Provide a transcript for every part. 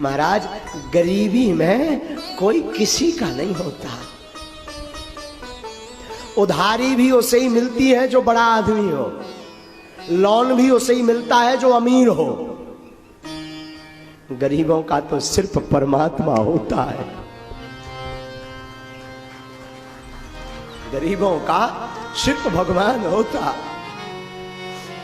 महाराज, गरीबी में कोई किसी का नहीं होता। उधारी भी उसे ही मिलती है जो बड़ा आदमी हो, लोन भी उसे ही मिलता है जो अमीर हो। गरीबों का तो सिर्फ परमात्मा होता है। गरीबों का सिर्फ भगवान होता,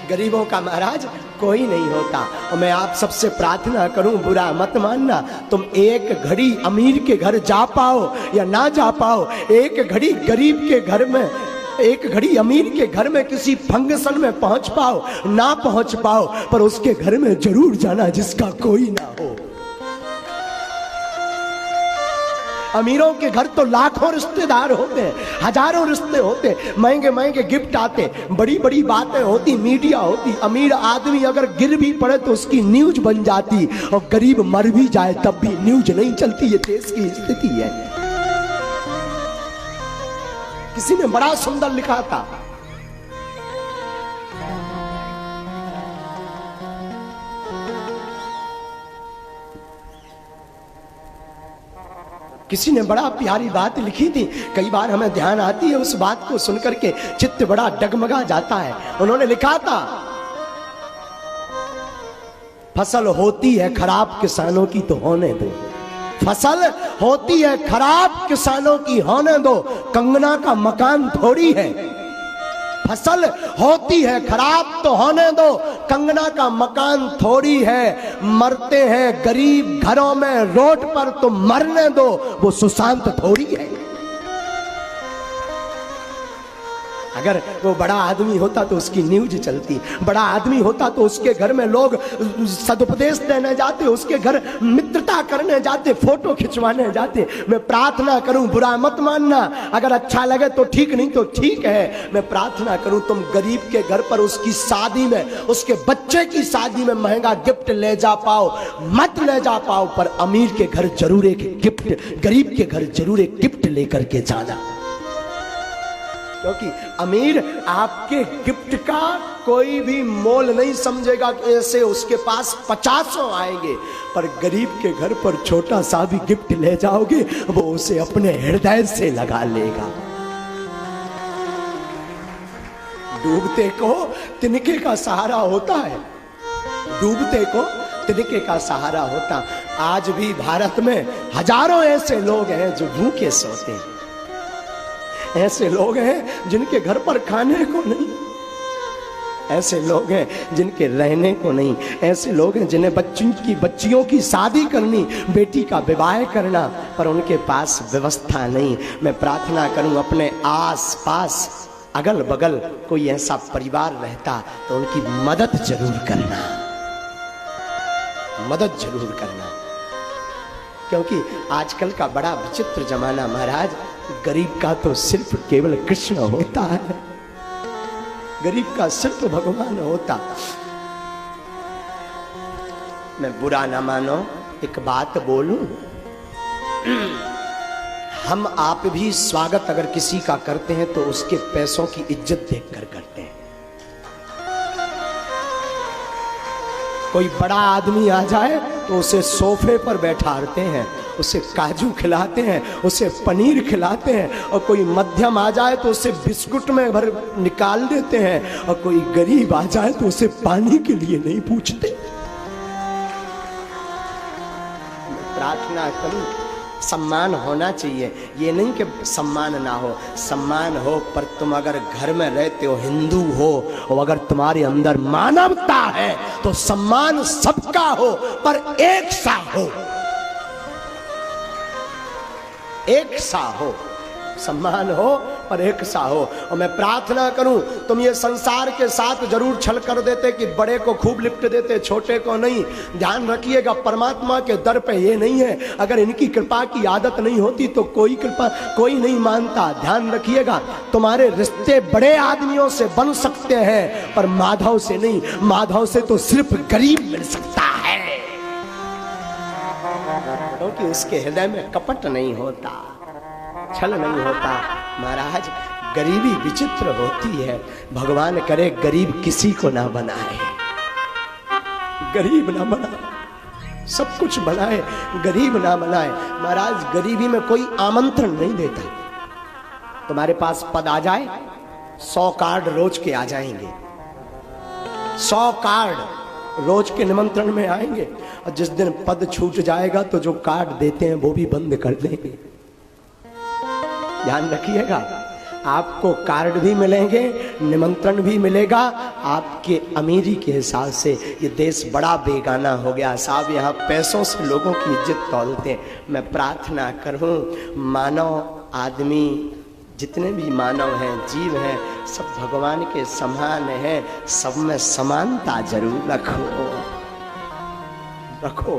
गरीबों का महाराज कोई नहीं होता। और मैं आप सबसे प्रार्थना करूं, बुरा मत मानना, तुम एक घड़ी अमीर के घर जा पाओ या ना जा पाओ, एक घड़ी गरीब के घर में, एक घड़ी अमीर के घर में किसी फंक्शन में पहुंच पाओ ना पहुंच पाओ, पर उसके घर में जरूर जाना जिसका कोई ना हो। अमीरों के घर तो लाखों रिश्तेदार होते हैं, हजारों रिश्ते होते, महंगे महंगे गिफ्ट आते, बड़ी बड़ी बातें होती, मीडिया होती। अमीर आदमी अगर गिर भी पड़े तो उसकी न्यूज बन जाती, और गरीब मर भी जाए तब भी न्यूज नहीं चलती। ये देश की स्थिति है। किसी ने बड़ा सुंदर लिखा था, किसी ने बड़ा प्यारी बात लिखी थी, कई बार हमें ध्यान आती है उस बात को सुनकर के, चित्त बड़ा डगमगा जाता है। उन्होंने लिखा था, फसल होती है खराब किसानों की तो होने दो, फसल होती है खराब किसानों की होने दो, कंगना का मकान थोड़ी है। फसल होती है खराब तो होने दो, कंगना का मकान थोड़ी है। मरते हैं गरीब घरों में रोड पर तो मरने दो, वो सुशांत थोड़ी है। अगर वो बड़ा आदमी होता तो उसकी न्यूज चलती, बड़ा आदमी होता तो उसके घर में लोग सदुपदेश देने जाते, उसके घर मित्रता करने जाते, फोटो खिंचवाने जाते। मैं प्रार्थना करूं, बुरा मत मानना, अगर अच्छा लगे तो ठीक, नहीं तो ठीक है। मैं प्रार्थना करूं तुम गरीब के घर पर उसकी शादी में, उसके बच्चे की शादी में महंगा गिफ्ट ले जा पाओ, मत ले जा पाओ, पर अमीर के घर जरूर एक गिफ्ट, गरीब के घर जरूर एक गिफ्ट लेकर के जाना। क्योंकि अमीर आपके गिफ्ट का कोई भी मोल नहीं समझेगा कि ऐसे उसके पास 50 आएंगे, पर गरीब के घर पर छोटा सा भी गिफ्ट ले जाओगे वो उसे अपने हृदय से लगा लेगा। डूबते को तिनके का सहारा होता है, डूबते को तिनके का सहारा होता। आज भी भारत में हजारों ऐसे लोग हैं जो भूखे सोते हैं, ऐसे लोग हैं जिनके घर पर खाने को नहीं, ऐसे लोग हैं जिनके रहने को नहीं, ऐसे लोग हैं जिन्हें बच्चियों की शादी करनी, बेटी का विवाह करना, पर उनके पास व्यवस्था नहीं। मैं प्रार्थना करूं अपने आस पास अगल बगल कोई ऐसा परिवार रहता तो उनकी मदद जरूर करना, मदद जरूर करना। क्योंकि आजकल का बड़ा विचित्र जमाना महाराज, गरीब का तो सिर्फ केवल कृष्ण होता है, गरीब का सिर्फ भगवान होता। मैं बुरा ना मानो, एक बात बोलूं, हम आप भी स्वागत अगर किसी का करते हैं तो उसके पैसों की इज्जत देखकर करते हैं। कोई बड़ा आदमी आ जाए तो उसे सोफे पर बैठाते हैं, उसे काजू खिलाते हैं, उसे पनीर खिलाते हैं, और कोई मध्यम आ जाए तो उसे बिस्कुट में भर निकाल देते हैं, और कोई गरीब आ जाए तो उसे पानी के लिए नहीं पूछते। प्रार्थना करूं, सम्मान होना चाहिए, ये नहीं कि सम्मान ना हो, सम्मान हो, पर तुम अगर घर में रहते हो, हिंदू हो, और अगर तुम्हारे अंदर मानवता है तो सम्मान सबका हो, पर एक सा हो, एक सा हो, सम्मान हो पर एक सा हो। और मैं प्रार्थना करूं तुम ये संसार के साथ जरूर छल कर देते कि बड़े को खूब लिफ्ट देते, छोटे को नहीं। ध्यान रखिएगा, परमात्मा के दर पे ये नहीं है, अगर इनकी कृपा की आदत नहीं होती तो कोई कृपा कोई नहीं मानता। ध्यान रखिएगा, तुम्हारे रिश्ते बड़े आदमियों से बन सकते हैं पर माधव से नहीं, माधव से तो सिर्फ गरीब मिल सकता है, क्योंकि उसके हृदय में कपट नहीं होता, छल नहीं होता। महाराज, गरीबी विचित्र होती है, भगवान करे गरीब किसी को ना बनाए, गरीब ना बनाए। सब कुछ बनाए, गरीब ना बनाए। महाराज गरीबी में कोई आमंत्रण नहीं देता। तुम्हारे पास पद आ जाए, 100 कार्ड रोज के आ जाएंगे, 100 कार्ड रोज के निमंत्रण में आएंगे। और जिस दिन पद छूट जाएगा तो जो कार्ड देते हैं वो भी बंद कर देंगे। ध्यान रखिएगा, आपको कार्ड भी मिलेंगे, निमंत्रण भी मिलेगा आपके अमीरी के हिसाब से। ये देश बड़ा बेगाना हो गया साहब, यहाँ पैसों से लोगों की इज्जत तौलते हैं। मैं प्रार्थना करूं, मानव आदमी जितने भी मानव हैं, जीव हैं, सब भगवान के समान हैं। सब में समानता जरूर रखो।